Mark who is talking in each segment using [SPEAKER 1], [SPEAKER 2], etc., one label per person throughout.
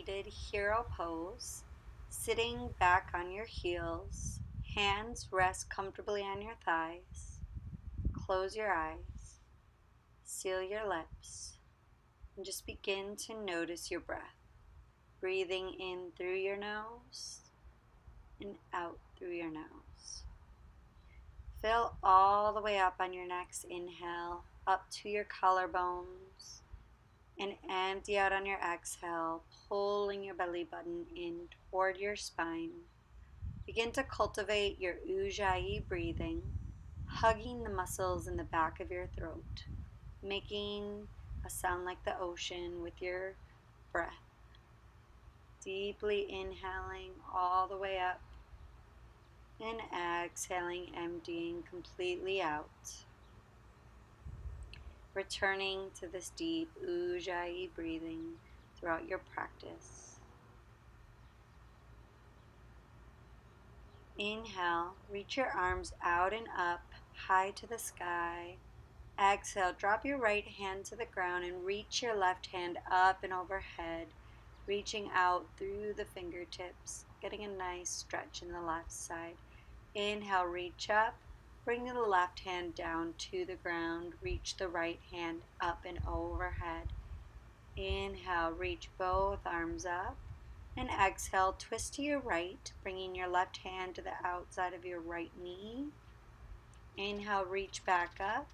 [SPEAKER 1] seated hero pose, sitting back on your heels, hands rest comfortably on your thighs. Close your eyes, seal your lips, and just begin to notice your breath. Breathing in through your nose and out through your nose. Fill all the way up on your next inhale, up to your collarbones, and empty out on your exhale, pulling your belly button in toward your spine. Begin to cultivate your Ujjayi breathing, hugging the muscles in the back of your throat, making a sound like the ocean with your breath. Deeply inhaling all the way up and exhaling, emptying completely out. Returning to this deep Ujjayi breathing throughout your practice. Inhale, reach your arms out and up, high to the sky. Exhale, drop your right hand to the ground and reach your left hand up and overhead, reaching out through the fingertips, getting a nice stretch in the left side. Inhale, reach up, bring the left hand down to the ground, reach the right hand up and overhead. Inhale, reach both arms up, and exhale, twist to your right, bringing your left hand to the outside of your right knee. Inhale, reach back up,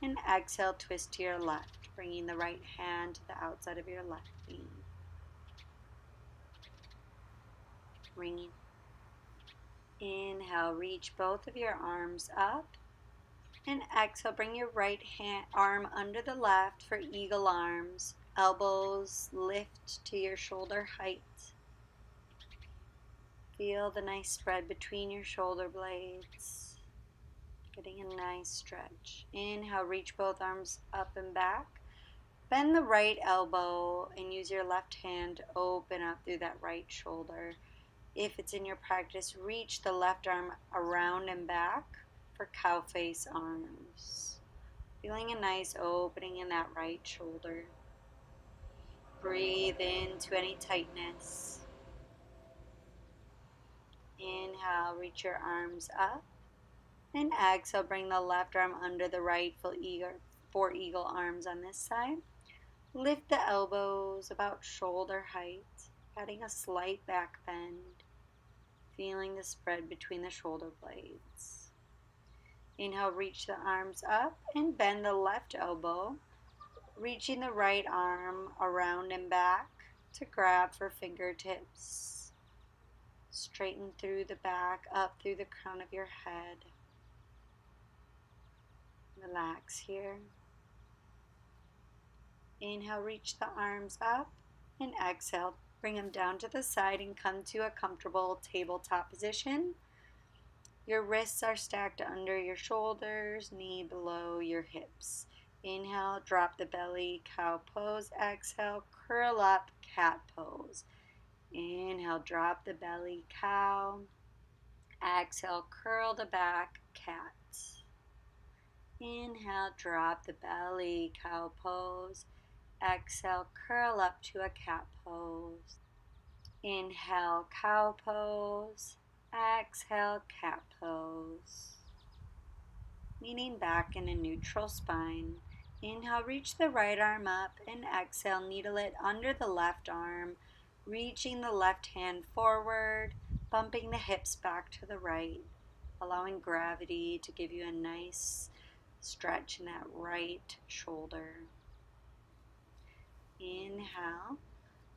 [SPEAKER 1] and exhale, twist to your left, bringing the right hand to the outside of your left knee. Bringing. Inhale, reach both of your arms up, and exhale, bring your right arm under the left for eagle arms. Elbows lift to your shoulder height. Feel the nice spread between your shoulder blades. Getting a nice stretch. Inhale, reach both arms up and back. Bend the right elbow and use your left hand to open up through that right shoulder. If it's in your practice, reach the left arm around and back for cow face arms. Feeling a nice opening in that right shoulder. Breathe into any tightness. Inhale, reach your arms up. And exhale, bring the left arm under the right for eagle arms on this side. Lift the elbows about shoulder height, adding a slight back bend. Feeling the spread between the shoulder blades. Inhale, reach the arms up and bend the left elbow, reaching the right arm around and back to grab for fingertips. Straighten through the back, up through the crown of your head. Relax here. Inhale, reach the arms up, and exhale, bring them down to the side and come to a comfortable tabletop position. Your wrists are stacked under your shoulders, knee below your hips. Inhale, drop the belly, cow pose. Exhale, curl up, cat pose. Inhale, drop the belly, cow. Exhale, curl the back, cat. Inhale, drop the belly, cow pose. Exhale, curl up to a cat pose. Inhale, cow pose. Exhale, cat pose. Leaning back in a neutral spine. Inhale, reach the right arm up, and exhale, needle it under the left arm, reaching the left hand forward, bumping the hips back to the right, allowing gravity to give you a nice stretch in that right shoulder. Inhale,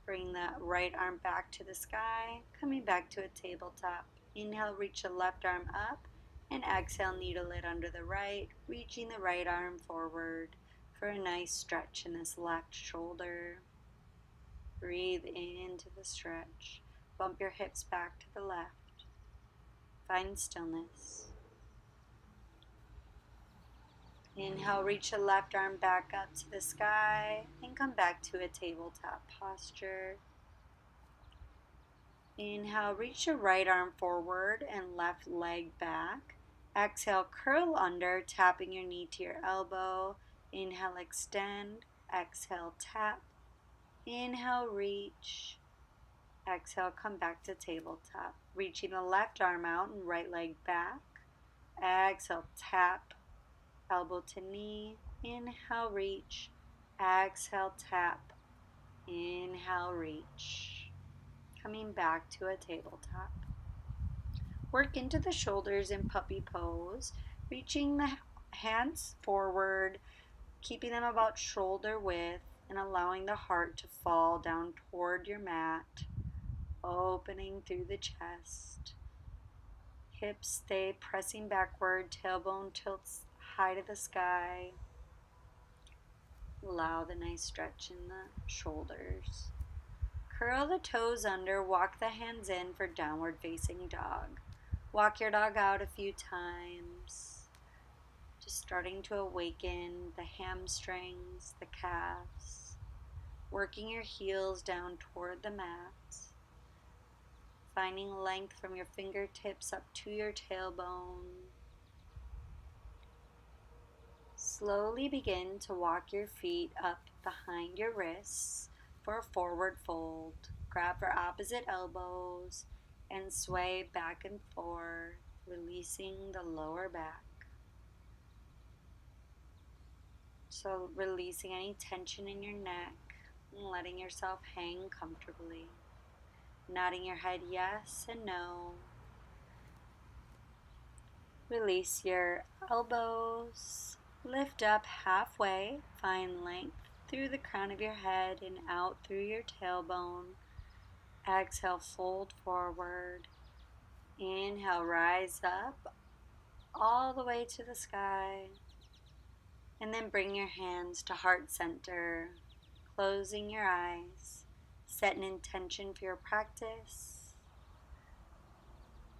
[SPEAKER 1] bring that right arm back to the sky, coming back to a tabletop. Inhale, reach the left arm up, and exhale, needle it under the right, reaching the right arm forward for a nice stretch in this left shoulder. Breathe into the stretch. Bump your hips back to the left. Find stillness. Inhale, reach the left arm back up to the sky and come back to a tabletop posture. Inhale, reach your right arm forward and left leg back. Exhale, curl under, tapping your knee to your elbow. Inhale, extend. Exhale, tap. Inhale, reach. Exhale, come back to tabletop. Reaching the left arm out and right leg back. Exhale, tap, elbow to knee. Inhale, reach. Exhale, tap. Inhale, reach. Coming back to a tabletop. Work into the shoulders in puppy pose, reaching the hands forward, keeping them about shoulder width, and allowing the heart to fall down toward your mat, opening through the chest. Hips stay pressing backward, tailbone tilts high to the sky. Allow the nice stretch in the shoulders. Curl the toes under, walk the hands in for downward facing dog. Walk your dog out a few times. Just starting to awaken the hamstrings, the calves. Working your heels down toward the mat. Finding length from your fingertips up to your tailbone. Slowly begin to walk your feet up behind your wrists for a forward fold. Grab for opposite elbows and sway back and forth, releasing the lower back. So releasing any tension in your neck and letting yourself hang comfortably. Nodding your head yes and no. Release your elbows. Lift up halfway. Find length through the crown of your head and out through your tailbone. Exhale, fold forward. Inhale, rise up all the way to the sky. And then bring your hands to heart center, closing your eyes. Set an intention for your practice.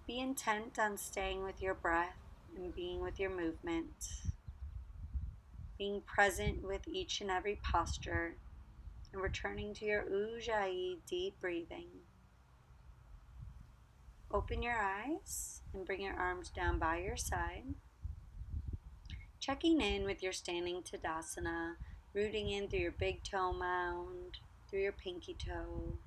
[SPEAKER 1] Be intent on staying with your breath and being with your movement. Being present with each and every posture and returning to your Ujjayi deep breathing. Open your eyes and bring your arms down by your side. Checking in with your standing Tadasana, rooting in through your big toe mound, through your pinky toe,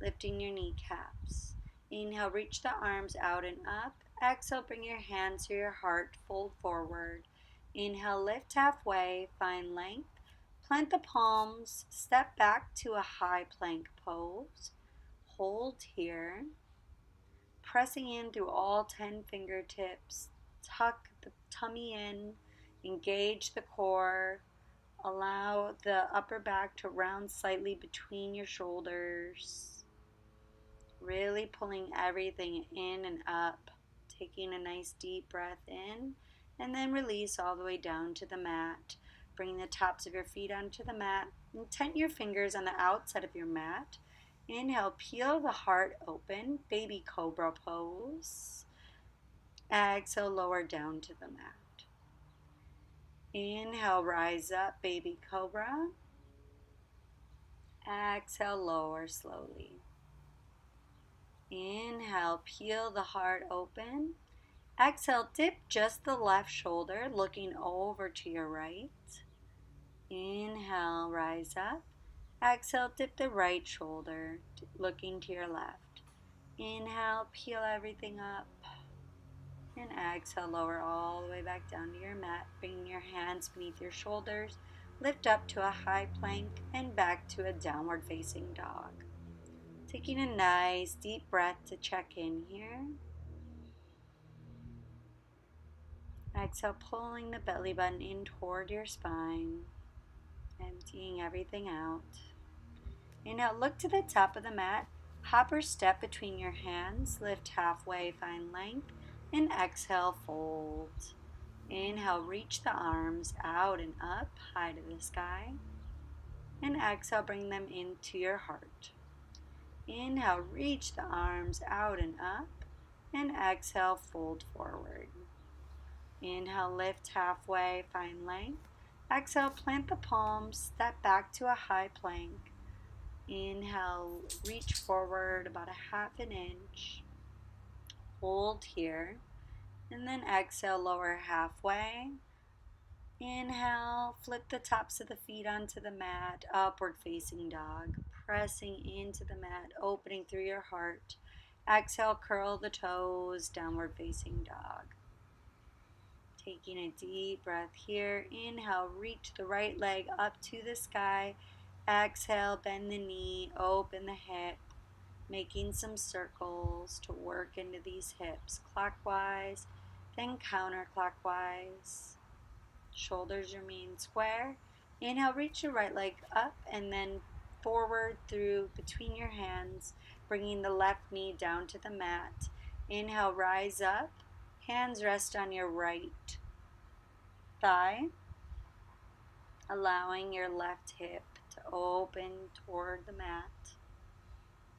[SPEAKER 1] lifting your kneecaps. Inhale, reach the arms out and up. Exhale, bring your hands to your heart, fold forward. Inhale, lift halfway, find length. Plant the palms, step back to a high plank pose. Hold here. Pressing in through all 10 fingertips. Tuck the tummy in, engage the core. Allow the upper back to round slightly between your shoulders. Really pulling everything in and up. Taking a nice deep breath in and then release all the way down to the mat. Bring the tops of your feet onto the mat and tent your fingers on the outside of your mat. Inhale, peel the heart open, baby Cobra pose. Exhale, lower down to the mat. Inhale, rise up, baby Cobra. Exhale, lower slowly. Inhale, peel the heart open. Exhale, dip just the left shoulder, looking over to your right. Inhale, rise up. Exhale, dip the right shoulder, looking to your left. Inhale, peel everything up. And exhale, lower all the way back down to your mat. Bring your hands beneath your shoulders. Lift up to a high plank and back to a downward facing dog. Taking a nice deep breath to check in here. Exhale, pulling the belly button in toward your spine. Emptying everything out. Inhale, look to the top of the mat. Hop or step between your hands. Lift halfway, find length. And exhale, fold. Inhale, reach the arms out and up, high to the sky. And exhale, bring them into your heart. Inhale, reach the arms out and up. And exhale, fold forward. Inhale, lift halfway, find length. Exhale, plant the palms, step back to a high plank. Inhale, reach forward about a half an inch. Hold here. And then exhale, lower halfway. Inhale, flip the tops of the feet onto the mat, upward facing dog. pressing into the mat, opening through your heart. Exhale, curl the toes, downward facing dog. Taking a deep breath here. Inhale, reach the right leg up to the sky. Exhale, bend the knee, open the hip, making some circles to work into these hips, clockwise, then counterclockwise. Shoulders remain square. Inhale, reach your right leg up and then forward through between your hands, bringing the left knee down to the mat. Inhale, rise up. Hands rest on your right thigh, allowing your left hip to open toward the mat.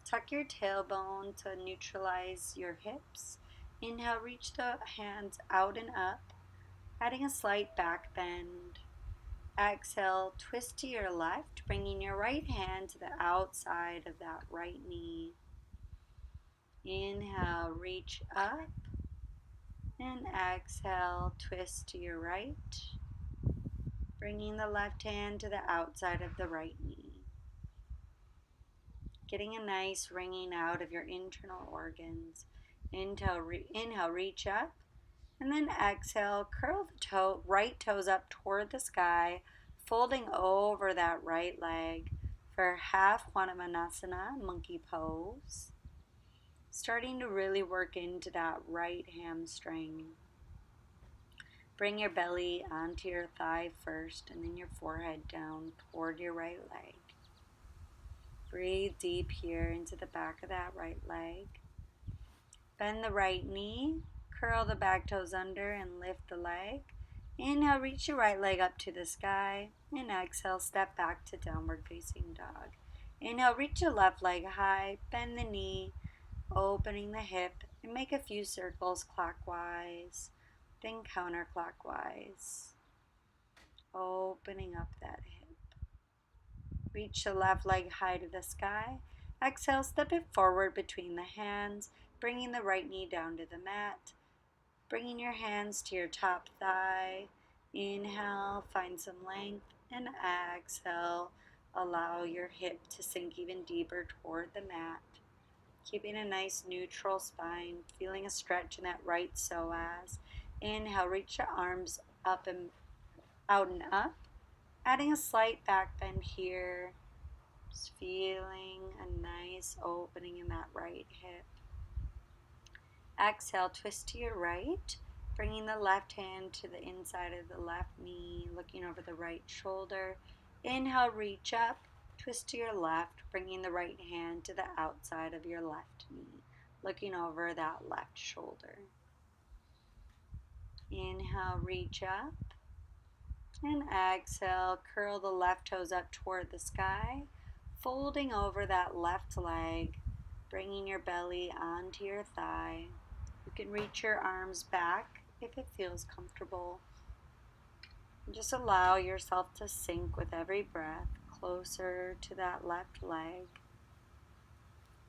[SPEAKER 1] Tuck your tailbone to neutralize your hips. Inhale, reach the hands out and up, adding a slight back bend. Exhale, twist to your left, bringing your right hand to the outside of that right knee. Inhale, reach up, and exhale, twist to your right, bringing the left hand to the outside of the right knee. Getting a nice wringing out of your internal organs. Inhale, reach up, and then exhale, curl the right toes up toward the sky, folding over that right leg for half Vinyasa, monkey pose. Starting to really work into that right hamstring. Bring your belly onto your thigh first, and then your forehead down toward your right leg. Breathe deep here into the back of that right leg. Bend the right knee, curl the back toes under and lift the leg. Inhale, reach your right leg up to the sky, and exhale, step back to downward facing dog. Inhale, reach your left leg high, bend the knee, opening the hip, and make a few circles clockwise, then counterclockwise, opening up that hip. Reach the left leg high to the sky. Exhale, step it forward between the hands, bringing the right knee down to the mat. Bringing your hands to your top thigh. Inhale, find some length, and exhale, allow your hip to sink even deeper toward the mat. Keeping a nice neutral spine, feeling a stretch in that right psoas. Inhale, reach your arms up and out and up. Adding a slight back bend here. Just feeling a nice opening in that right hip. Exhale, twist to your right, bringing the left hand to the inside of the left knee, looking over the right shoulder. Inhale, reach up, twist to your left, bringing the right hand to the outside of your left knee, looking over that left shoulder. Inhale, reach up, and exhale, curl the left toes up toward the sky, folding over that left leg, bringing your belly onto your thigh. You can reach your arms back if it feels comfortable. Just allow yourself to sink with every breath closer to that left leg.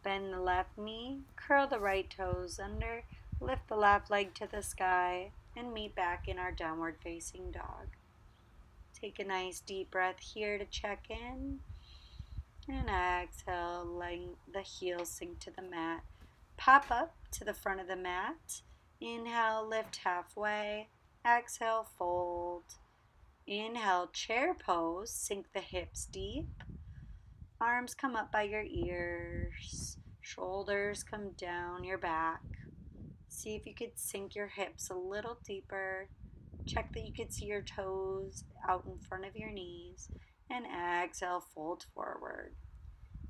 [SPEAKER 1] Bend the left knee, curl the right toes under, lift the left leg to the sky, and meet back in our downward facing dog. Take a nice deep breath here to check in. And exhale, letting the heels sink to the mat. Pop up to the front of the mat. Inhale, lift halfway. Exhale, fold. Inhale, chair pose. Sink the hips deep. Arms come up by your ears. Shoulders come down your back. See if you could sink your hips a little deeper. Check that you could see your toes out in front of your knees. And exhale, fold forward.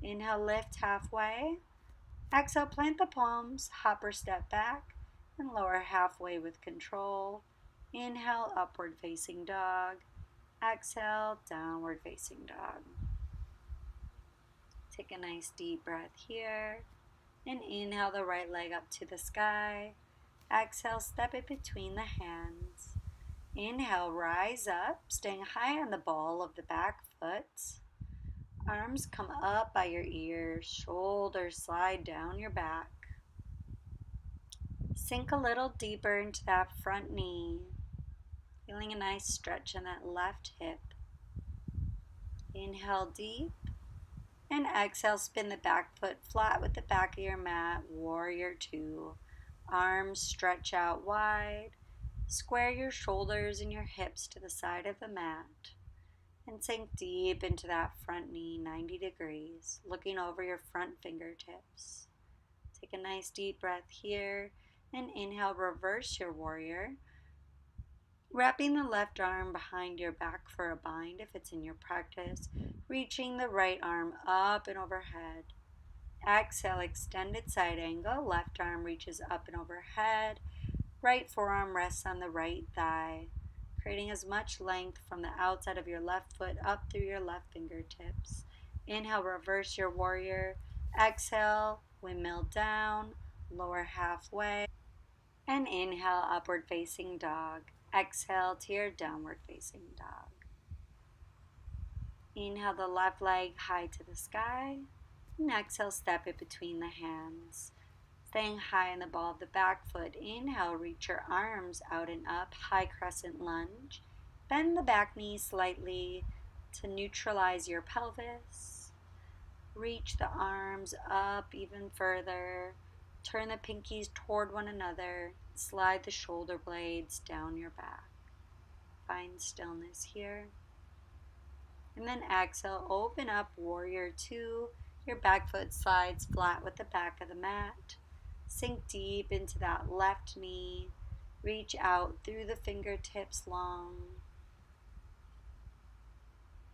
[SPEAKER 1] Inhale, lift halfway. Exhale, plant the palms, hop or step back, and lower halfway with control. Inhale, upward facing dog. Exhale, downward facing dog. Take a nice deep breath here. And inhale the right leg up to the sky. Exhale, step it between the hands. Inhale, rise up, staying high on the ball of the back foot. Arms come up by your ears, shoulders slide down your back. Sink a little deeper into that front knee, feeling a nice stretch in that left hip. Inhale deep, And exhale, spin the back foot flat with the back of your mat, warrior two. Arms stretch out wide. Square your shoulders and your hips to the side of the mat. And sink deep into that front knee, 90 degrees, looking over your front fingertips. Take a nice deep breath here. And inhale, reverse your warrior. Wrapping the left arm behind your back for a bind if it's in your practice. Reaching the right arm up and overhead. Exhale, extended side angle. Left arm reaches up and overhead. Right forearm rests on the right thigh, creating as much length from the outside of your left foot up through your left fingertips. Inhale, reverse your warrior. Exhale, windmill down, lower halfway. And inhale, upward facing dog. Exhale to your downward facing dog. Inhale the left leg high to the sky. And exhale, step it between the hands. Staying high in the ball of the back foot. Inhale, reach your arms out and up, high crescent lunge. Bend the back knee slightly to neutralize your pelvis. Reach the arms up even further. Turn the pinkies toward one another. Slide the shoulder blades down your back. Find stillness here. And then exhale, open up, warrior two. Your back foot slides flat with the back of the mat. Sink deep into that left knee. Reach out through the fingertips long.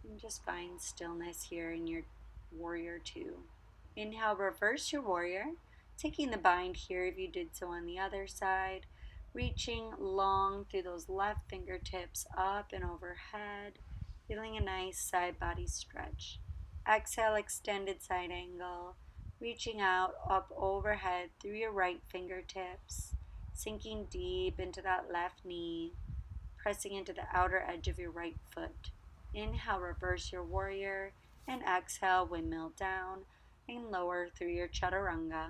[SPEAKER 1] And just find stillness here in your warrior two. Inhale, reverse your warrior. Taking the bind here if you did so on the other side. Reaching long through those left fingertips up and overhead. Feeling a nice side body stretch. Exhale, extended side angle. Reaching out up overhead through your right fingertips. Sinking deep into that left knee. Pressing into the outer edge of your right foot. Inhale, reverse your warrior. And exhale, windmill down and lower through your chaturanga.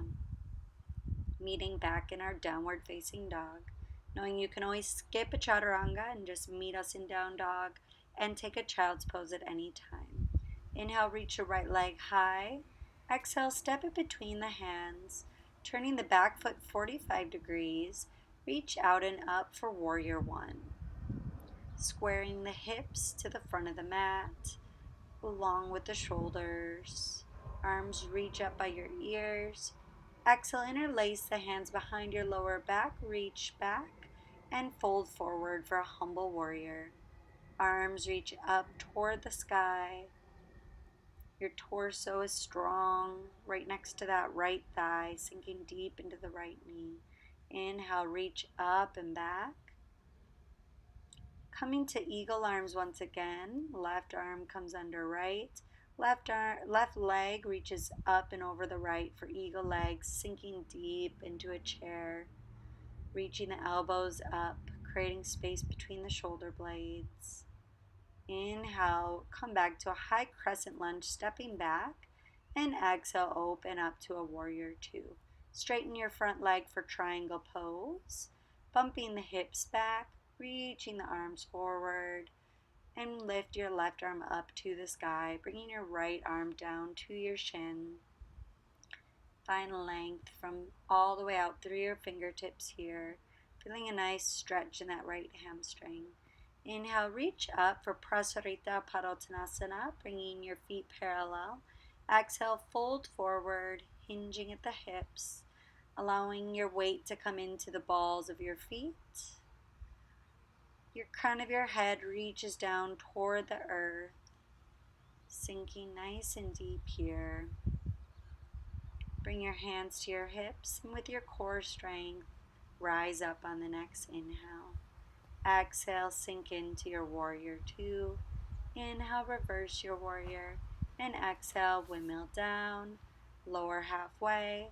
[SPEAKER 1] Meeting back in our downward facing dog. Knowing you can always skip a chaturanga and just meet us in down dog and take a child's pose at any time. Inhale, reach your right leg high. Exhale, step it between the hands, turning the back foot 45 degrees. Reach out and up for warrior one. Squaring the hips to the front of the mat, along with the shoulders. Arms reach up by your ears. Exhale, interlace the hands behind your lower back, reach back, and fold forward for a humble warrior. Arms reach up toward the sky. Your torso is strong, right next to that right thigh, sinking deep into the right knee. Inhale, reach up and back. Coming to eagle arms once again. Left arm comes under right. Left leg reaches up and over the right for eagle legs, sinking deep into a chair. Reaching the elbows up, creating space between the shoulder blades. Inhale, come back to a high crescent lunge, stepping back. And exhale, open up to a warrior two. Straighten your front leg for triangle pose. Bumping the hips back, reaching the arms forward. And lift your left arm up to the sky, bringing your right arm down to your shin. Find length from all the way out through your fingertips here. Feeling a nice stretch in that right hamstring. Inhale, reach up for Prasarita Padottanasana, bringing your feet parallel. Exhale, fold forward, hinging at the hips, allowing your weight to come into the balls of your feet. Your crown of your head reaches down toward the earth, sinking nice and deep here. Bring your hands to your hips, and with your core strength, rise up on the next inhale. Exhale, sink into your warrior two. Inhale, reverse your warrior. And exhale, windmill down, lower halfway.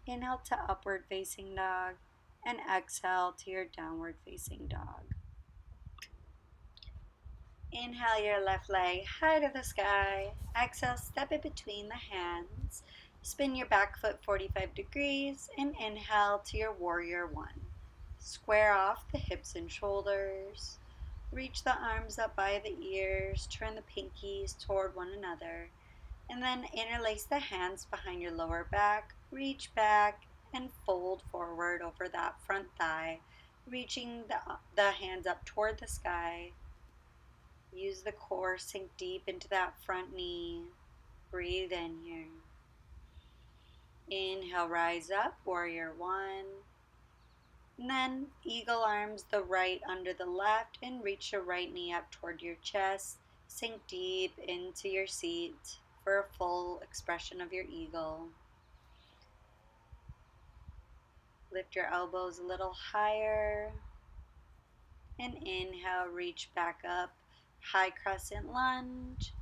[SPEAKER 1] Inhale to upward facing dog. And exhale to your downward facing dog. Inhale your left leg high to the sky. Exhale, step it between the hands. Spin your back foot 45 degrees and inhale to your warrior one. Square off the hips and shoulders. Reach the arms up by the ears. Turn the pinkies toward one another. And then interlace the hands behind your lower back, reach back and fold forward over that front thigh, reaching the hands up toward the sky. Use the core, sink deep into that front knee. Breathe in here. Inhale, rise up, warrior one. And then eagle arms the right under the left and reach your right knee up toward your chest. Sink deep into your seat for a full expression of your eagle. Lift your elbows a little higher. And inhale, reach back up, high crescent lunge.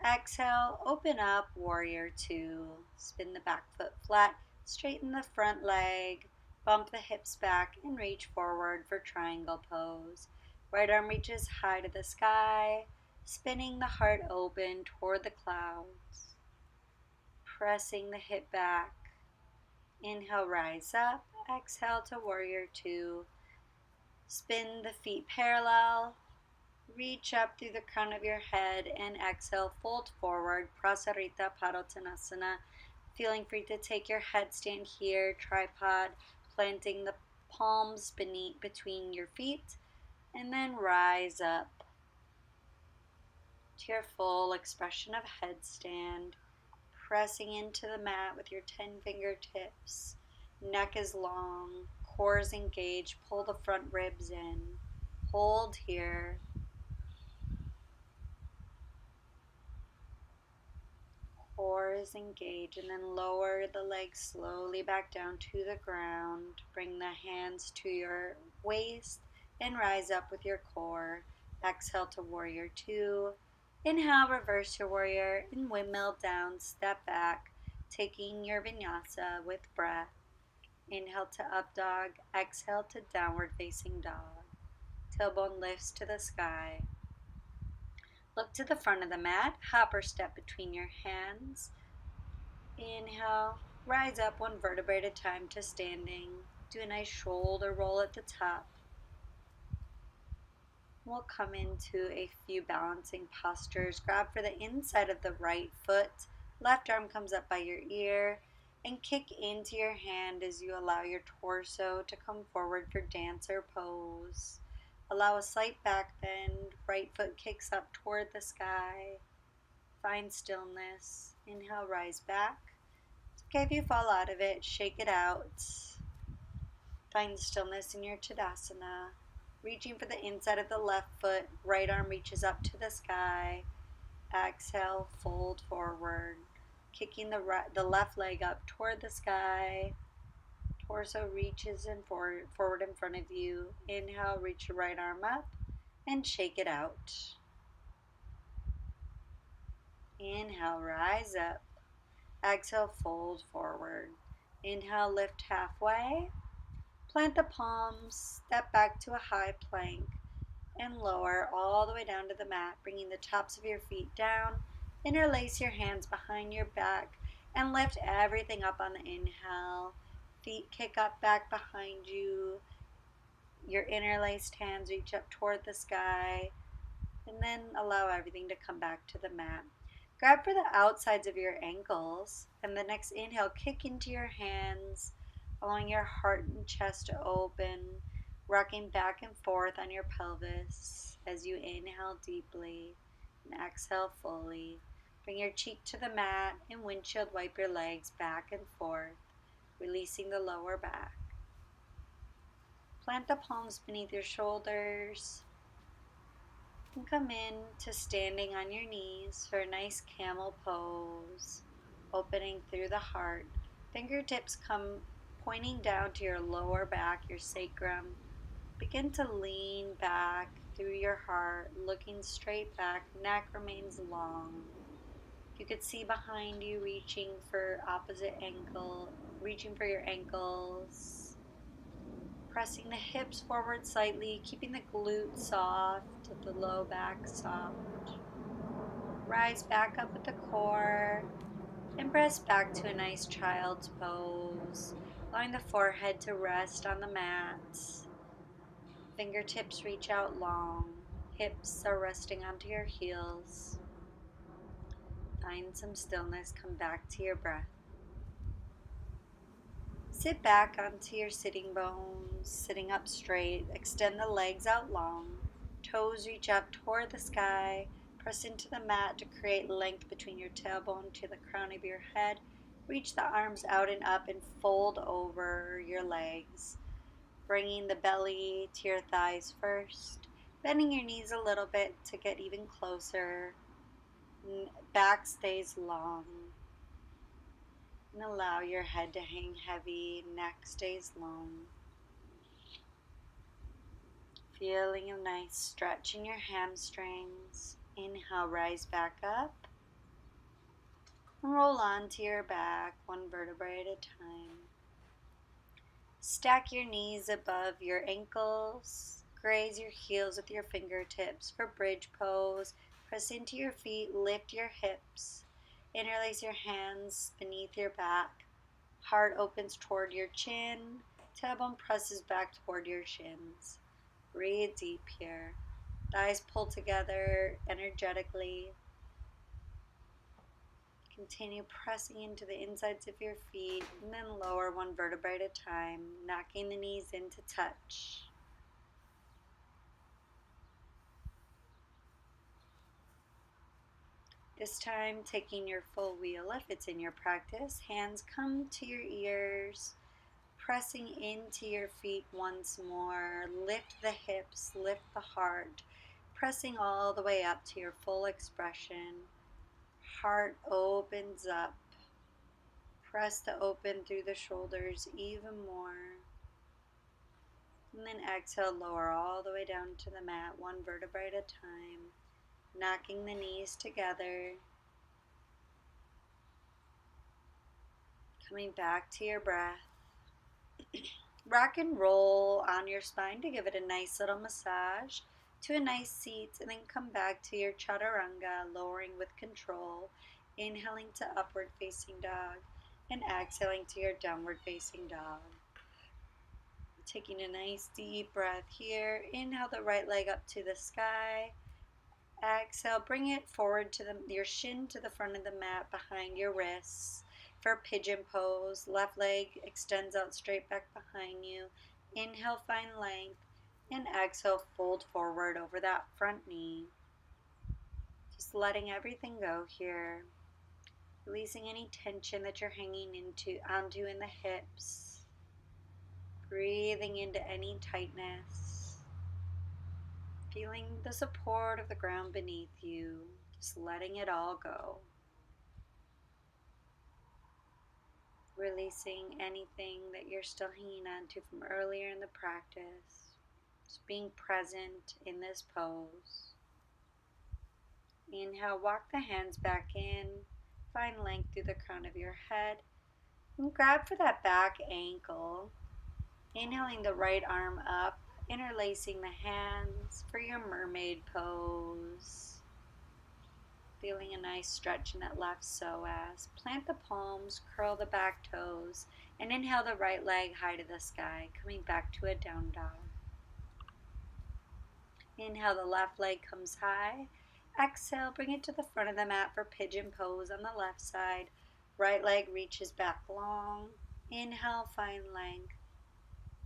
[SPEAKER 1] Exhale, open up, warrior two. Spin the back foot flat, straighten the front leg, bump the hips back, and reach forward for triangle pose. Right arm reaches high to the sky, spinning the heart open toward the clouds. Pressing the hip back. Inhale, rise up. Exhale to warrior two. Spin the feet parallel. Reach up through the crown of your head and exhale, fold forward, Prasarita Padottanasana. Feeling free to take your headstand here, tripod, planting the palms between your feet, and then rise up to your full expression of headstand, pressing into the mat with your 10 fingertips. Neck is long, core is engaged, pull the front ribs in. Hold here. Core is engaged, and then lower the legs slowly back down to the ground. Bring the hands to your waist and rise up with your core. Exhale to warrior two. Inhale, reverse your warrior and windmill down, step back, taking your vinyasa with breath. Inhale to up dog, exhale to downward facing dog. Tailbone lifts to the sky. Look to the front of the mat, hop or step between your hands. Inhale, rise up one vertebrae at a time to standing. Do a nice shoulder roll at the top. We'll come into a few balancing postures. Grab for the inside of the right foot. Left arm comes up by your ear. And kick into your hand as you allow your torso to come forward for dancer pose. Allow a slight back bend. Right foot kicks up toward the sky. Find stillness. Inhale, rise back. Okay, if you fall out of it, shake it out. Find stillness in your Tadasana. Reaching for the inside of the left foot, right arm reaches up to the sky. Exhale, fold forward. Kicking the left leg up toward the sky. Torso reaches in forward in front of you. Inhale, reach your right arm up and shake it out. Inhale, rise up. Exhale, fold forward. Inhale, lift halfway. Plant the palms, step back to a high plank, and lower all the way down to the mat, bringing the tops of your feet down. Interlace your hands behind your back and lift everything up on the inhale. Feet kick up back behind you. Your interlaced hands reach up toward the sky, and then allow everything to come back to the mat. Grab for the outsides of your ankles, and the next inhale, kick into your hands, allowing your heart and chest to open, rocking back and forth on your pelvis as you inhale deeply and exhale fully. Bring your cheek to the mat and windshield wipe your legs back and forth, releasing the lower back. Plant the palms beneath your shoulders. And come in to standing on your knees for a nice camel pose, opening through the heart. Fingertips come pointing down to your lower back, your sacrum. Begin to lean back through your heart, looking straight back. Neck remains long. You could see behind you reaching for your ankles. Pressing the hips forward slightly, keeping the glutes soft, the low back soft. Rise back up with the core and press back to a nice child's pose, allowing the forehead to rest on the mat. Fingertips reach out long. Hips are resting onto your heels. Find some stillness, come back to your breath. Sit back onto your sitting bones, sitting up straight. Extend the legs out long. Toes reach up toward the sky. Press into the mat to create length between your tailbone to the crown of your head. Reach the arms out and up and fold over your legs, bringing the belly to your thighs first. Bending your knees a little bit to get even closer. Back stays long. And allow your head to hang heavy, neck stays long. Feeling a nice stretch in your hamstrings. Inhale, rise back up. Roll onto your back, one vertebrae at a time. Stack your knees above your ankles. Graze your heels with your fingertips for bridge pose. Press into your feet, lift your hips. Interlace your hands beneath your back. Heart opens toward your chin. Tailbone presses back toward your shins. Breathe deep here. Thighs pull together energetically. Continue pressing into the insides of your feet and then lower one vertebrae at a time, knocking the knees into touch. This time, taking your full wheel if it's in your practice. Hands come to your ears, pressing into your feet once more. Lift the hips, lift the heart, pressing all the way up to your full expression. Heart opens up. Press to open through the shoulders even more. And then exhale, lower all the way down to the mat, one vertebrae at a time, knocking the knees together. Coming back to your breath. Rock and roll on your spine to give it a nice little massage to a nice seat, and then come back to your chaturanga, lowering with control, inhaling to upward facing dog and exhaling to your downward facing dog. Taking a nice deep breath here. Inhale the right leg up to the sky. Exhale, bring it forward to your shin to the front of the mat behind your wrists for Pigeon Pose. Left leg extends out straight back behind you. Inhale, find length, and exhale, fold forward over that front knee. Just letting everything go here. Releasing any tension that you're hanging onto in the hips. Breathing into any tightness. Feeling the support of the ground beneath you, just letting it all go. Releasing anything that you're still hanging on to from earlier in the practice. Just being present in this pose. Inhale, walk the hands back in. Find length through the crown of your head. And grab for that back ankle. Inhaling the right arm up. Interlacing the hands for your Mermaid Pose. Feeling a nice stretch in that left psoas. Plant the palms, curl the back toes, and inhale the right leg high to the sky, coming back to a down dog. Inhale, the left leg comes high. Exhale, bring it to the front of the mat for Pigeon Pose on the left side. Right leg reaches back long. Inhale, find length.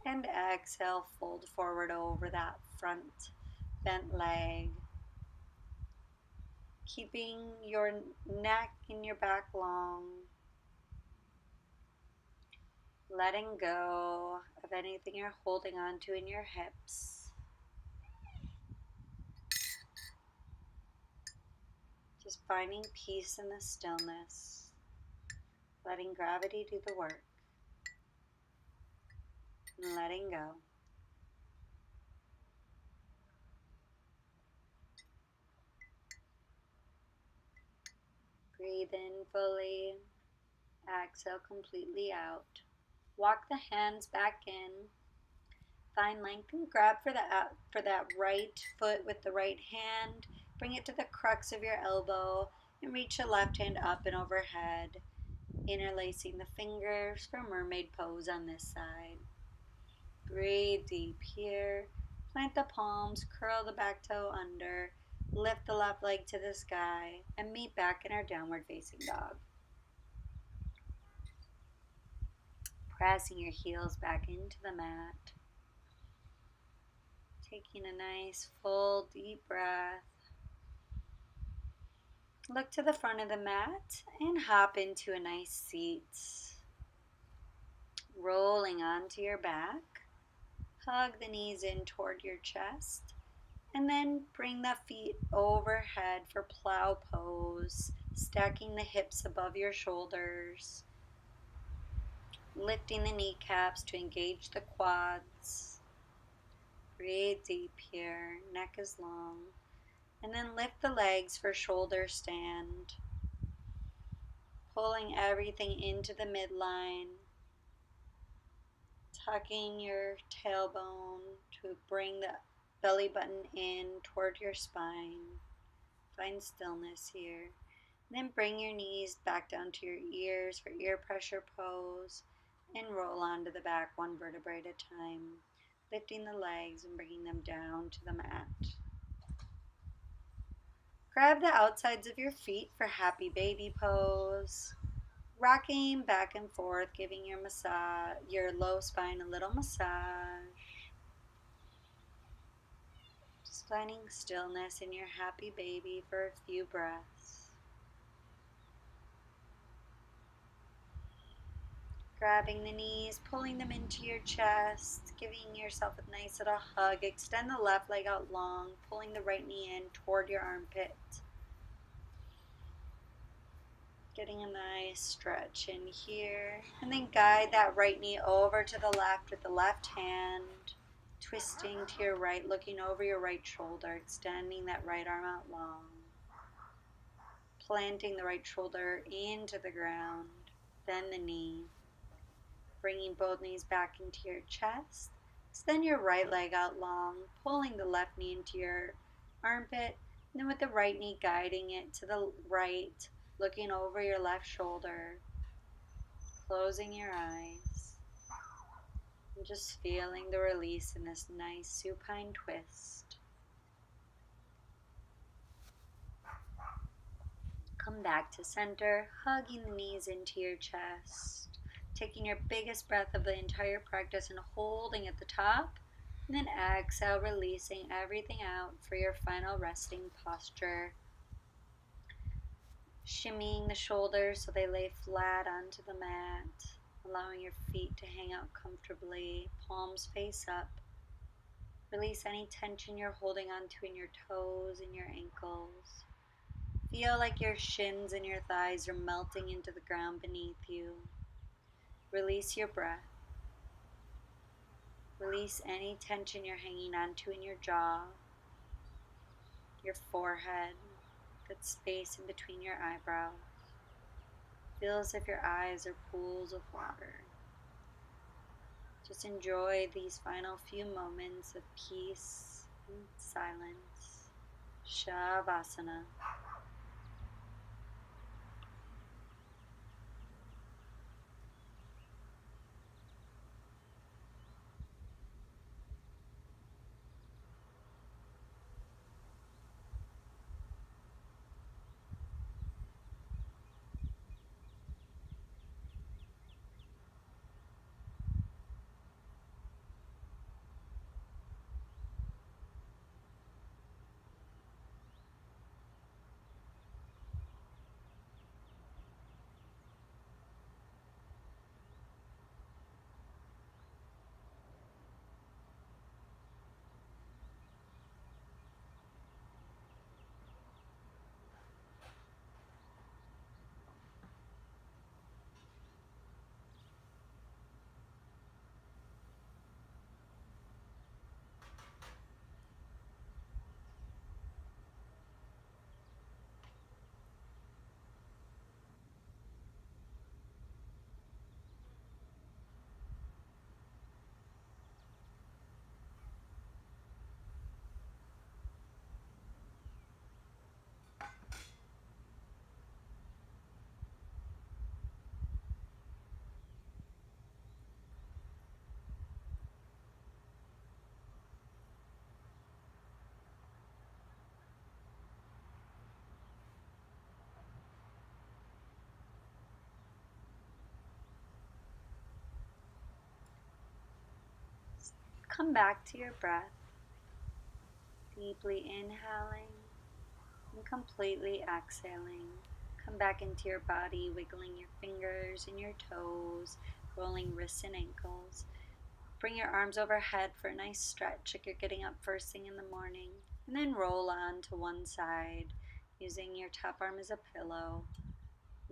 [SPEAKER 1] And exhale, fold forward over that front bent leg. Keeping your neck and your back long. Letting go of anything you're holding on to in your hips. Just finding peace in the stillness. Letting gravity do the work. And letting go. Breathe in fully. Exhale completely out. Walk the hands back in. Find length and grab for that right foot with the right hand. Bring it to the crux of your elbow and reach the left hand up and overhead. Interlacing the fingers for Mermaid Pose on this side. Breathe deep here. Plant the palms, curl the back toe under. Lift the left leg to the sky and meet back in our downward facing dog. Pressing your heels back into the mat. Taking a nice full deep breath. Look to the front of the mat and hop into a nice seat. Rolling onto your back. Hug the knees in toward your chest. And then bring the feet overhead for Plow Pose. Stacking the hips above your shoulders. Lifting the kneecaps to engage the quads. Breathe deep here. Neck is long. And then lift the legs for shoulder stand. Pulling everything into the midline. Tucking your tailbone to bring the belly button in toward your spine. Find stillness here. Then bring your knees back down to your ears for ear pressure pose and roll onto the back one vertebrae at a time, lifting the legs and bringing them down to the mat. Grab the outsides of your feet for happy baby pose. Rocking back and forth, giving your low spine a little massage. Just finding stillness in your happy baby for a few breaths. Grabbing the knees, pulling them into your chest, giving yourself a nice little hug. Extend the left leg out long, pulling the right knee in toward your armpit. Getting a nice stretch in here. And then guide that right knee over to the left with the left hand. Twisting to your right, looking over your right shoulder, extending that right arm out long. Planting the right shoulder into the ground, then the knee. Bringing both knees back into your chest. Extend your right leg out long, pulling the left knee into your armpit. And then with the right knee guiding it to the right, looking over your left shoulder. Closing your eyes. And just feeling the release in this nice supine twist. Come back to center, hugging the knees into your chest. Taking your biggest breath of the entire practice and holding at the top. And then exhale, releasing everything out for your final resting posture. Shimmying the shoulders so they lay flat onto the mat. Allowing your feet to hang out comfortably, palms face up. Release any tension you're holding onto in your toes and your ankles. Feel like your shins and your thighs are melting into the ground beneath you. Release your breath. Release any tension you're hanging onto in your jaw, your forehead, that space in between your eyebrows. Feel as if your eyes are pools of water. Just enjoy these final few moments of peace and silence. Shavasana. come back to your breath, deeply inhaling and completely exhaling. Come back into your body, wiggling your fingers and your toes, rolling wrists and ankles. Bring your arms overhead for a nice stretch like you're getting up first thing in the morning. And then roll on to one side, using your top arm as a pillow.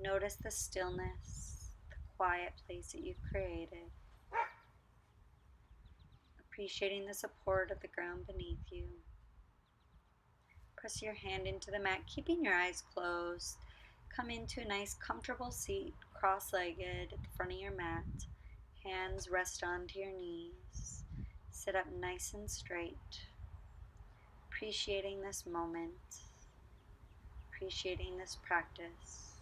[SPEAKER 1] Notice the stillness, the quiet place that you've created. Appreciating the support of the ground beneath you. Press your hand into the mat, keeping your eyes closed. Come into a nice comfortable seat, cross-legged at the front of your mat. Hands rest onto your knees. Sit up nice and straight. Appreciating this moment. Appreciating this practice.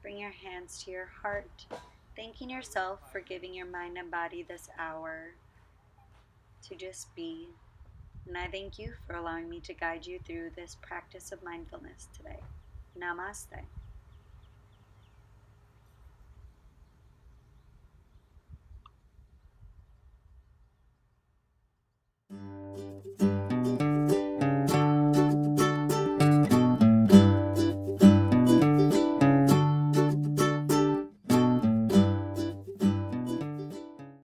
[SPEAKER 1] Bring your hands to your heart, thanking yourself for giving your mind and body this hour to just be. And I thank you for allowing me to guide you through this practice of mindfulness today. Namaste.